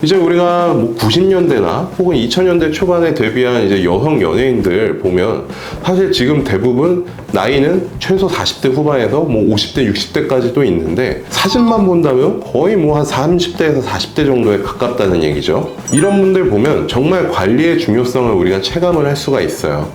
이제 우리가 뭐 90년대나 혹은 2000년대 초반에 데뷔한 이제 여성 연예인들 보면 사실 지금 대부분 나이는 최소 40대 후반에서 뭐 50대, 60대까지도 있는데 사진만 본다면 거의 뭐 한 30대에서 40대 정도에 가깝다는 얘기죠. 이런 분들 보면 정말 관리의 중요성을 우리가 체감을 할 수가 있어요.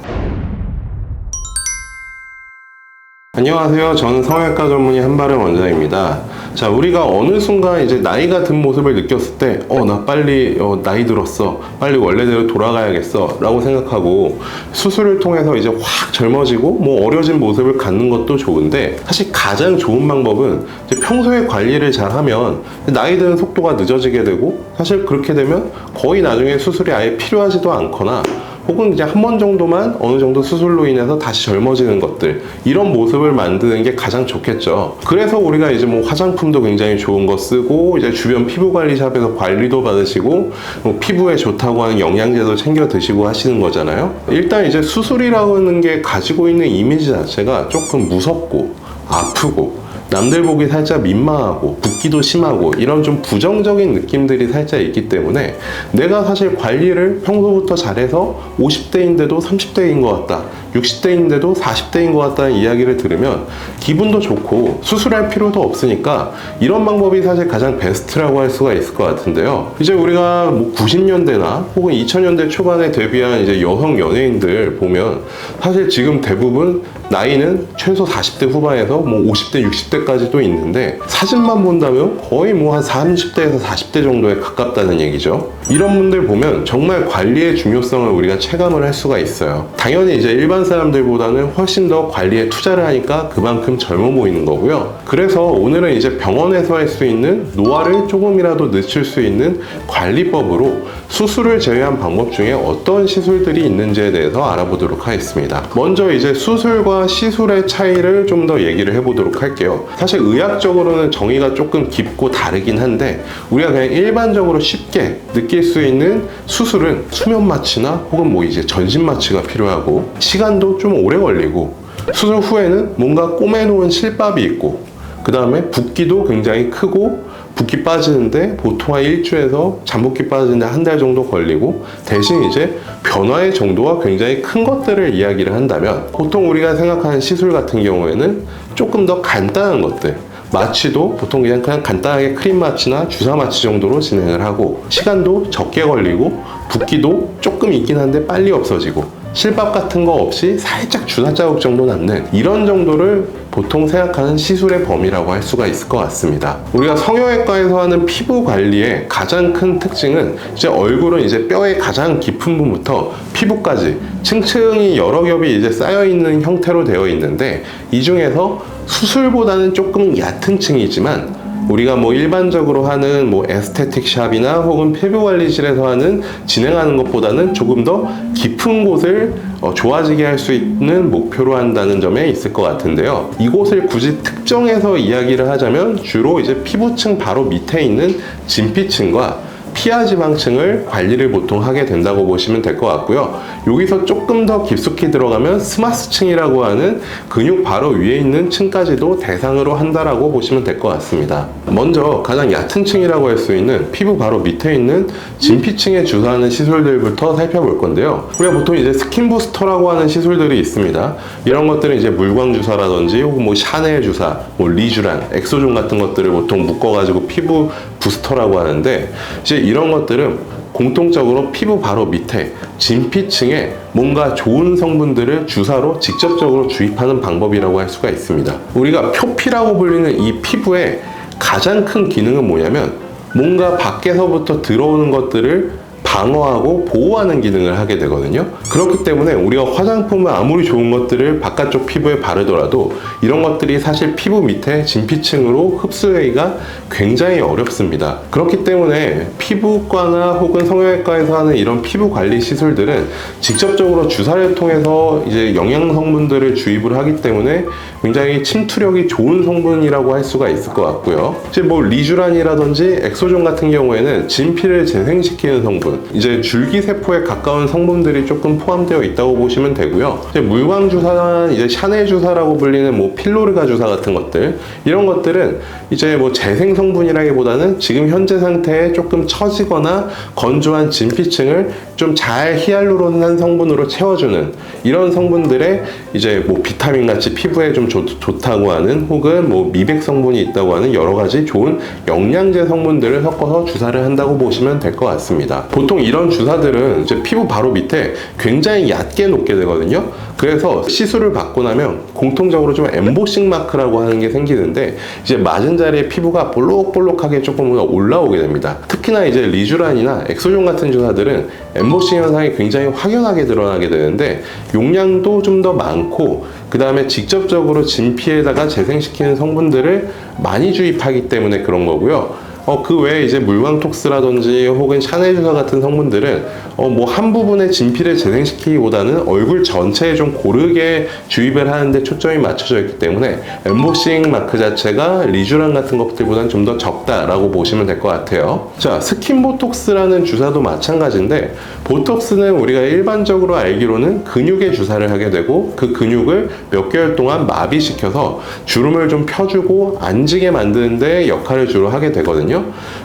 안녕하세요. 저는 성형외과 전문의 한바른 원장입니다. 자, 우리가 어느 순간 이제 나이가 든 모습을 느꼈을 때, 나 빨리 나이 들었어. 빨리 원래대로 돌아가야겠어. 라고 생각하고 수술을 통해서 이제 확 젊어지고 뭐 어려진 모습을 갖는 것도 좋은데 사실 가장 좋은 방법은 이제 평소에 관리를 잘 하면 나이 드는 속도가 늦어지게 되고 사실 그렇게 되면 거의 나중에 수술이 아예 필요하지도 않거나 혹은 이제 한 번 정도만 어느 정도 수술로 인해서 다시 젊어지는 것들, 이런 모습을 만드는 게 가장 좋겠죠. 그래서 우리가 이제 뭐 화장품도 굉장히 좋은 거 쓰고 이제 주변 피부관리샵에서 관리도 받으시고 뭐 피부에 좋다고 하는 영양제도 챙겨 드시고 하시는 거잖아요. 일단 이제 수술이라고 하는 게 가지고 있는 이미지 자체가 조금 무섭고 아프고 남들 보기 살짝 민망하고 붓기도 심하고 이런 좀 부정적인 느낌들이 살짝 있기 때문에 내가 사실 관리를 평소부터 잘해서 50대인데도 30대인 것 같다, 60대인데도 40대인 것 같다는 이야기를 들으면 기분도 좋고 수술할 필요도 없으니까 이런 방법이 사실 가장 베스트라고 할 수가 있을 것 같은데요. 이제 우리가 뭐 90년대나 혹은 2000년대 초반에 데뷔한 이제 여성 연예인들 보면 사실 지금 대부분 나이는 최소 40대 후반에서 뭐 50대, 60대까지도 있는데 사진만 본다면 거의 뭐 한 30대에서 40대 정도에 가깝다는 얘기죠. 이런 분들 보면 정말 관리의 중요성을 우리가 체감을 할 수가 있어요. 당연히 이제 일반 사람들보다는 훨씬 더 관리에 투자를 하니까 그만큼 젊어 보이는 거고요. 그래서 오늘은 이제 병원에서 할 수 있는 노화를 조금이라도 늦출 수 있는 관리법으로 수술을 제외한 방법 중에 어떤 시술들이 있는지에 대해서 알아보도록 하겠습니다. 먼저 이제 수술과 시술의 차이를 좀 더 얘기를 해보도록 할게요. 사실 의학적으로는 정의가 조금 깊고 다르긴 한데 우리가 그냥 일반적으로 쉽게 느낄 수 있는 수술은 수면 마취나 혹은 뭐 이제 전신 마취가 필요하고 시간도 좀 오래 걸리고 수술 후에는 뭔가 꼬매놓은 실밥이 있고 그 다음에 붓기도 굉장히 크고 붓기 빠지는데 보통 한 일주에서 잠붓기 빠지는데 한 달 정도 걸리고 대신 이제 변화의 정도가 굉장히 큰 것들을 이야기를 한다면 보통 우리가 생각하는 시술 같은 경우에는 조금 더 간단한 것들, 마취도 보통 그냥 간단하게 크림 마취나 주사 마취 정도로 진행을 하고 시간도 적게 걸리고 붓기도 조금 있긴 한데 빨리 없어지고 실밥 같은 거 없이 살짝 주사 자국 정도 남는 이런 정도를 보통 생각하는 시술의 범위라고 할 수가 있을 것 같습니다. 우리가 성형외과에서 하는 피부 관리의 가장 큰 특징은 이제 얼굴은 이제 뼈의 가장 깊은 부분부터 피부까지 층층이 여러 겹이 이제 쌓여 있는 형태로 되어 있는데 이 중에서 수술보다는 조금 얕은 층이지만 우리가 뭐 일반적으로 하는 뭐 에스테틱 샵이나 혹은 피부관리실에서 진행하는 것보다는 조금 더 깊은 곳을 좋아지게 할 수 있는 목표로 한다는 점에 있을 것 같은데요. 이곳을 굳이 특정해서 이야기를 하자면 주로 이제 피부층 바로 밑에 있는 진피층과 피하지방층을 관리를 보통 하게 된다고 보시면 될 것 같고요. 여기서 조금 더 깊숙이 들어가면 스마스층이라고 하는 근육 바로 위에 있는 층까지도 대상으로 한다라고 보시면 될 것 같습니다. 먼저 가장 얕은 층이라고 할 수 있는 피부 바로 밑에 있는 진피층에 주사하는 시술들부터 살펴볼 건데요. 우리가 보통 이제 스킨 부스터라고 하는 시술들이 있습니다. 이런 것들은 이제 물광 주사라든지 혹은 뭐 샤넬 주사, 뭐 리쥬란, 엑소존 같은 것들을 보통 묶어가지고 피부 부스터라고 하는데 이제 이런 것들은 공통적으로 피부 바로 밑에 진피층에 뭔가 좋은 성분들을 주사로 직접적으로 주입하는 방법이라고 할 수가 있습니다. 우리가 표피라고 불리는 이 피부의 가장 큰 기능은 뭐냐면 뭔가 밖에서부터 들어오는 것들을 방어하고 보호하는 기능을 하게 되거든요. 그렇기 때문에 우리가 화장품을 아무리 좋은 것들을 바깥쪽 피부에 바르더라도 이런 것들이 사실 피부 밑에 진피층으로 흡수하기가 굉장히 어렵습니다. 그렇기 때문에 피부과나 혹은 성형외과에서 하는 이런 피부 관리 시술들은 직접적으로 주사를 통해서 이제 영양 성분들을 주입을 하기 때문에 굉장히 침투력이 좋은 성분이라고 할 수가 있을 것 같고요. 이제 뭐 리쥬란이라든지 엑소존 같은 경우에는 진피를 재생시키는 성분, 성분, 이제 줄기세포에 가까운 성분들이 조금 포함되어 있다고 보시면 되고요. 이제 물광주사나 이제 샤넬 주사라고 불리는 뭐 필로르가 주사 같은 것들, 이런 것들은 이제 뭐 재생 성분이라기보다는 지금 현재 상태에 조금 처지거나 건조한 진피층을 좀 잘 히알루론산 성분으로 채워주는 이런 성분들의 이제 뭐 비타민 같이 피부에 좀 좋다고 하는, 혹은 뭐 미백 성분이 있다고 하는 여러 가지 좋은 영양제 성분들을 섞어서 주사를 한다고 보시면 될 것 같습니다. 보통 이런 주사들은 이제 피부 바로 밑에 굉장히 얕게 놓게 되거든요. 그래서 시술을 받고 나면 공통적으로 좀 엠보싱 마크라고 하는 게 생기는데, 이제 맞은 자리에 피부가 볼록볼록하게 조금 올라오게 됩니다. 특히나 이제 리쥬란이나 엑소존 같은 주사들은 엠보싱 현상이 굉장히 확연하게 드러나게 되는데, 용량도 좀 더 많고, 그 다음에 직접적으로 진피에다가 재생시키는 성분들을 많이 주입하기 때문에 그런 거고요. 그 외에 이제 물광톡스라든지 혹은 샤넬 주사 같은 성분들은 뭐 한 부분의 진피를 재생시키기보다는 얼굴 전체에 좀 고르게 주입을 하는데 초점이 맞춰져 있기 때문에 엠보싱 마크 자체가 리쥬란 같은 것들보다는 좀 더 적다라고 보시면 될 것 같아요. 자, 스킨보톡스라는 주사도 마찬가지인데, 보톡스는 우리가 일반적으로 알기로는 근육에 주사를 하게 되고, 그 근육을 몇 개월 동안 마비시켜서 주름을 좀 펴주고 앉게 만드는 데 역할을 주로 하게 되거든요.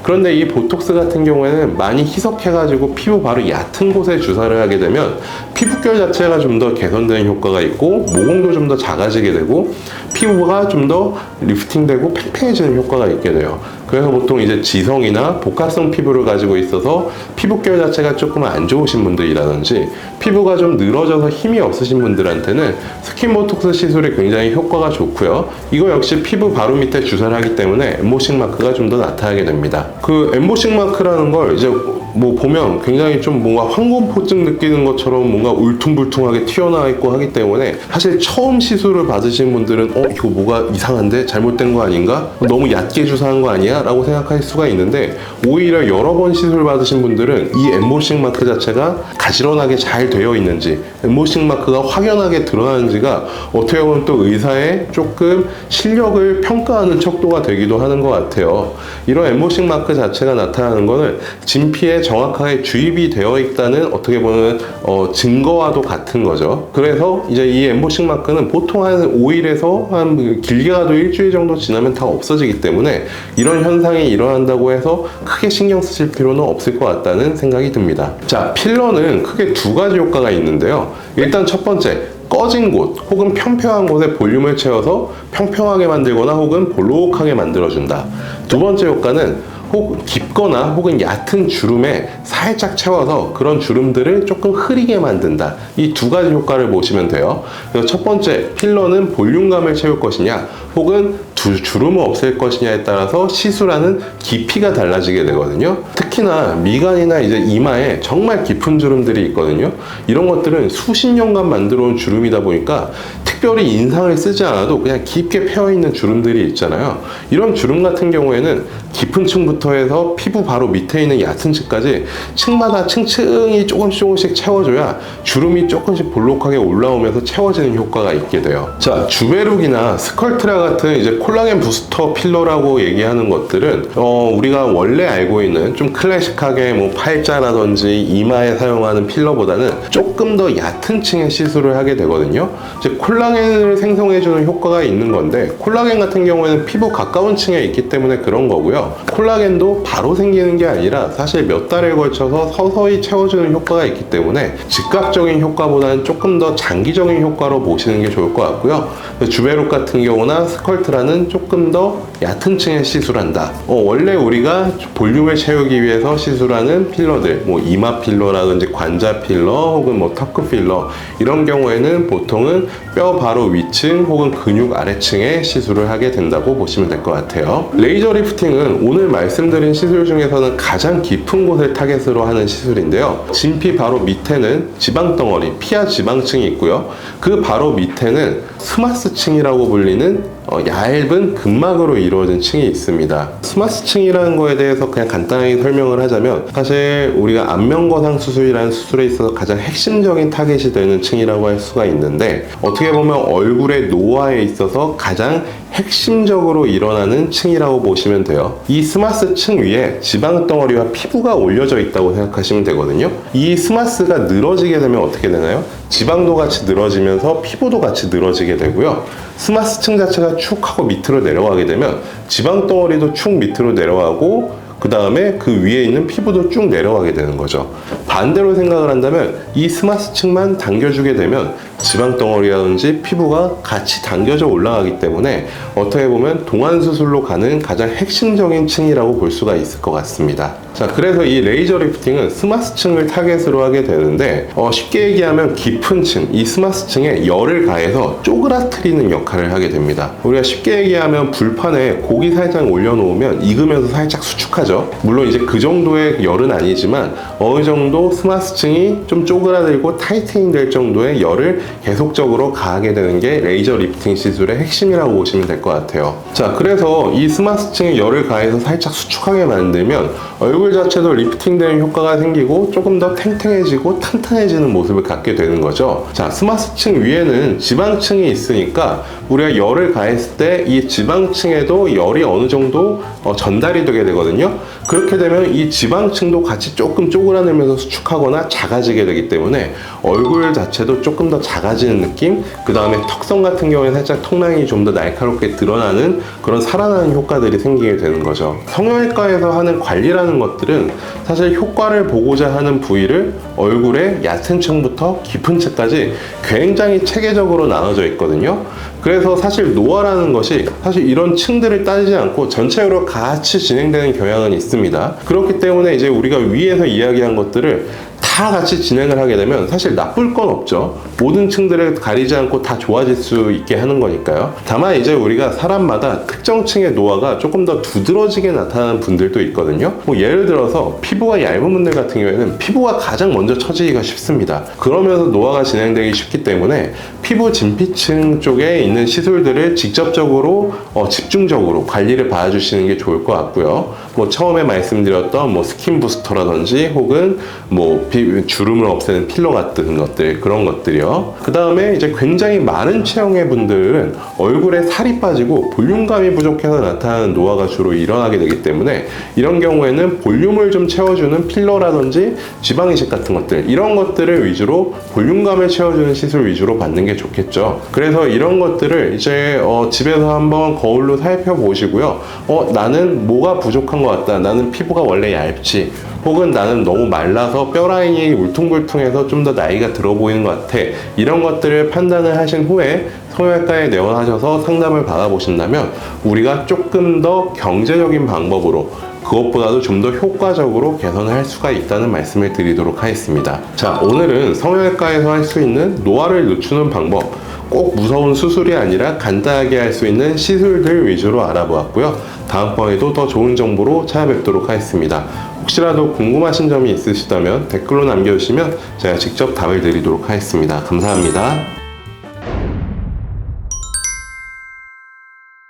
그런데 이 보톡스 같은 경우에는 많이 희석해가지고 피부 바로 얕은 곳에 주사를 하게 되면 피부결 자체가 좀 더 개선되는 효과가 있고, 모공도 좀 더 작아지게 되고, 피부가 좀 더 리프팅되고 팽팽해지는 효과가 있게 돼요. 그래서 보통 이제 지성이나 복합성 피부를 가지고 있어서 피부결 자체가 조금 안 좋으신 분들이라든지 피부가 좀 늘어져서 힘이 없으신 분들한테는 스킨보톡스 시술이 굉장히 효과가 좋고요. 이거 역시 피부 바로 밑에 주사를 하기 때문에 엠보싱 마크가 좀 더 나타나게 됩니다. 그 엠보싱 마크라는 걸 이제 뭐 보면 굉장히 좀 뭔가 황공포증 느끼는 것처럼 뭔가 울퉁불퉁하게 튀어나와 있고 하기 때문에, 사실 처음 시술을 받으신 분들은 이거 뭐가 이상한데? 잘못된 거 아닌가? 너무 얕게 주사한 거 아니야? 라고 생각할 수가 있는데, 오히려 여러 번 시술 받으신 분들은 이 엠보싱 마크 자체가 가지런하게 잘 되어 있는지, 엠보싱 마크가 확연하게 드러나는지가 어떻게 보면 또 의사의 조금 실력을 평가하는 척도가 되기도 하는 것 같아요. 이런 엠보싱 마크 자체가 나타나는 거는 진피에 정확하게 주입이 되어 있다는 어떻게 보면 증거와도 같은 거죠. 그래서 이제 이 엠보싱 마크는 보통 한 5일에서 한 길게 가도 일주일 정도 지나면 다 없어지기 때문에 이런 현상이 일어난다고 해서 크게 신경 쓰실 필요는 없을 것 같다는 생각이 듭니다. 자, 필러는 크게 두 가지 효과가 있는데요. 일단 첫 번째, 꺼진 곳 혹은 평평한 곳에 볼륨을 채워서 평평하게 만들거나 혹은 볼록하게 만들어준다. 두 번째 효과는 깊거나 혹은 얕은 주름에 살짝 채워서 그런 주름들을 조금 흐리게 만든다. 이 두 가지 효과를 보시면 돼요. 그래서 첫 번째, 필러는 볼륨감을 채울 것이냐 혹은 주름을 없앨 것이냐에 따라서 시술하는 깊이가 달라지게 되거든요. 특히나 미간이나 이제 이마에 정말 깊은 주름들이 있거든요. 이런 것들은 수십 년간 만들어 온 주름이다 보니까 특별히 인상을 쓰지 않아도 그냥 깊게 패어있는 주름들이 있잖아요. 이런 주름 같은 경우에는 깊은 층부터 해서 피부 바로 밑에 있는 얕은 층까지 층마다 층층이 조금씩 채워줘야 주름이 조금씩 볼록하게 올라오면서 채워지는 효과가 있게 돼요. 자, 주베룩이나 스컬트라 같은 이제 콜라겐 부스터 필러라고 얘기하는 것들은 우리가 원래 알고 있는 좀 클래식하게 뭐 팔자라든지 이마에 사용하는 필러보다는 조금 더 얕은 층의 시술을 하게 되거든요. 이제 콜라겐을 생성해주는 효과가 있는 건데, 콜라겐 같은 경우에는 피부 가까운 층에 있기 때문에 그런 거고요. 콜라겐도 바로 생기는 게 아니라 사실 몇 달에 걸쳐서 서서히 채워주는 효과가 있기 때문에 즉각적인 효과보다는 조금 더 장기적인 효과로 보시는 게 좋을 것 같고요. 주베룩 같은 경우나 스컬트라는 조금 더 얕은 층에 시술한다. 원래 우리가 볼륨을 채우기 위해서 시술하는 필러들, 뭐 이마 필러라든지 관자 필러 혹은 뭐 터크 필러, 이런 경우에는 보통은 뼈 바로 위층 혹은 근육 아래층에 시술을 하게 된다고 보시면 될 것 같아요. 레이저 리프팅은 오늘 말씀드린 시술 중에서는 가장 깊은 곳을 타겟으로 하는 시술인데요. 진피 바로 밑에는 지방덩어리, 피하 지방층이 있고요. 그 바로 밑에는 스마스층이라고 불리는 얇은 근막으로 이루어진 층이 있습니다. 스마스층이라는 거에 대해서 그냥 간단하게 설명을 하자면 사실 우리가 안면거상 수술이라는 수술에 있어서 가장 핵심적인 타겟이 되는 층이라고 할 수가 있는데, 어떻게 보면 얼굴의 노화에 있어서 가장 핵심적으로 일어나는 층이라고 보시면 돼요. 이 스마스 층 위에 지방 덩어리와 피부가 올려져 있다고 생각하시면 되거든요. 이 스마스가 늘어지게 되면 어떻게 되나요? 지방도 같이 늘어지면서 피부도 같이 늘어지게 되고요. 스마스 층 자체가 축 하고 밑으로 내려가게 되면 지방 덩어리도 축 밑으로 내려가고, 그 다음에 그 위에 있는 피부도 쭉 내려가게 되는 거죠. 반대로 생각을 한다면 이 스마스층만 당겨주게 되면 지방 덩어리라든지 피부가 같이 당겨져 올라가기 때문에 어떻게 보면 동안 수술로 가는 가장 핵심적인 층이라고 볼 수가 있을 것 같습니다. 자, 그래서 이 레이저 리프팅은 스마스층을 타겟으로 하게 되는데, 쉽게 얘기하면 깊은 층, 이 스마스층에 열을 가해서 쪼그라뜨리는 역할을 하게 됩니다. 우리가 쉽게 얘기하면 불판에 고기 살짝 올려놓으면 익으면서 살짝 수축하죠. 물론 이제 그 정도의 열은 아니지만 어느 정도 스마스층이 좀 쪼그라들고 타이트닝 될 정도의 열을 계속적으로 가하게 되는 게 레이저 리프팅 시술의 핵심이라고 보시면 될 것 같아요. 자, 그래서 이 스마스층에 열을 가해서 살짝 수축하게 만들면 얼굴 자체도 리프팅되는 효과가 생기고 조금 더 탱탱해지고 탄탄해지는 모습을 갖게 되는 거죠. 자, 스마스층 위에는 지방층이 있으니까 우리가 열을 가했을 때 이 지방층에도 열이 어느 정도 전달이 되게 되거든요. 그렇게 되면 이 지방층도 같이 조금 쪼그라들면서 수축하거나 작아지게 되기 때문에 얼굴 자체도 조금 더 작아지는 느낌, 그 다음에 턱선 같은 경우에 살짝 턱라인이 좀 더 날카롭게 드러나는 그런 살아나는 효과들이 생기게 되는 거죠. 성형외과에서 하는 관리라는 것들은 사실 효과를 보고자 하는 부위를 얼굴의 얕은 층부터 깊은 층까지 굉장히 체계적으로 나눠져 있거든요. 그래서 사실 노화라는 것이 사실 이런 층들을 따지지 않고 전체적으로 같이 진행되는 경향은 있습니다. 그렇기 때문에 이제 우리가 위에서 이야기한 것들을 다 같이 진행을 하게 되면 사실 나쁠 건 없죠. 모든 층들을 가리지 않고 다 좋아질 수 있게 하는 거니까요. 다만 이제 우리가 사람마다 특정 층의 노화가 조금 더 두드러지게 나타나는 분들도 있거든요. 뭐 예를 들어서 피부가 얇은 분들 같은 경우에는 피부가 가장 먼저 처지기가 쉽습니다. 그러면서 노화가 진행되기 쉽기 때문에 피부 진피층 쪽에 있는 시술들을 직접적으로 집중적으로 관리를 받아주시는 게 좋을 것 같고요. 뭐 처음에 말씀드렸던 뭐 스킨 부스터라든지 혹은 뭐 주름을 없애는 필러 같은 것들, 그런 것들이요. 그 다음에 이제 굉장히 마른 체형의 분들은 얼굴에 살이 빠지고 볼륨감이 부족해서 나타나는 노화가 주로 일어나게 되기 때문에 이런 경우에는 볼륨을 좀 채워주는 필러라든지 지방이식 같은 것들, 이런 것들을 위주로 볼륨감을 채워주는 시술 위주로 받는 게 좋겠죠. 그래서 이런 것들을 이제 집에서 한번 거울로 살펴보시고요. 나는 뭐가 부족한 것 같다. 나는 피부가 원래 얇지. 혹은 나는 너무 말라서 뼈 라인이 울퉁불퉁해서 좀 더 나이가 들어 보이는 것 같아. 이런 것들을 판단을 하신 후에 성형외과에 내원하셔서 상담을 받아보신다면 우리가 조금 더 경제적인 방법으로, 그것보다도 좀 더 효과적으로 개선을 할 수가 있다는 말씀을 드리도록 하겠습니다. 자, 오늘은 성형외과에서 할 수 있는 노화를 늦추는 방법, 꼭 무서운 수술이 아니라 간단하게 할 수 있는 시술들 위주로 알아보았고요. 다음번에도 더 좋은 정보로 찾아뵙도록 하겠습니다. 혹시라도 궁금하신 점이 있으시다면 댓글로 남겨주시면 제가 직접 답을 드리도록 하겠습니다. 감사합니다.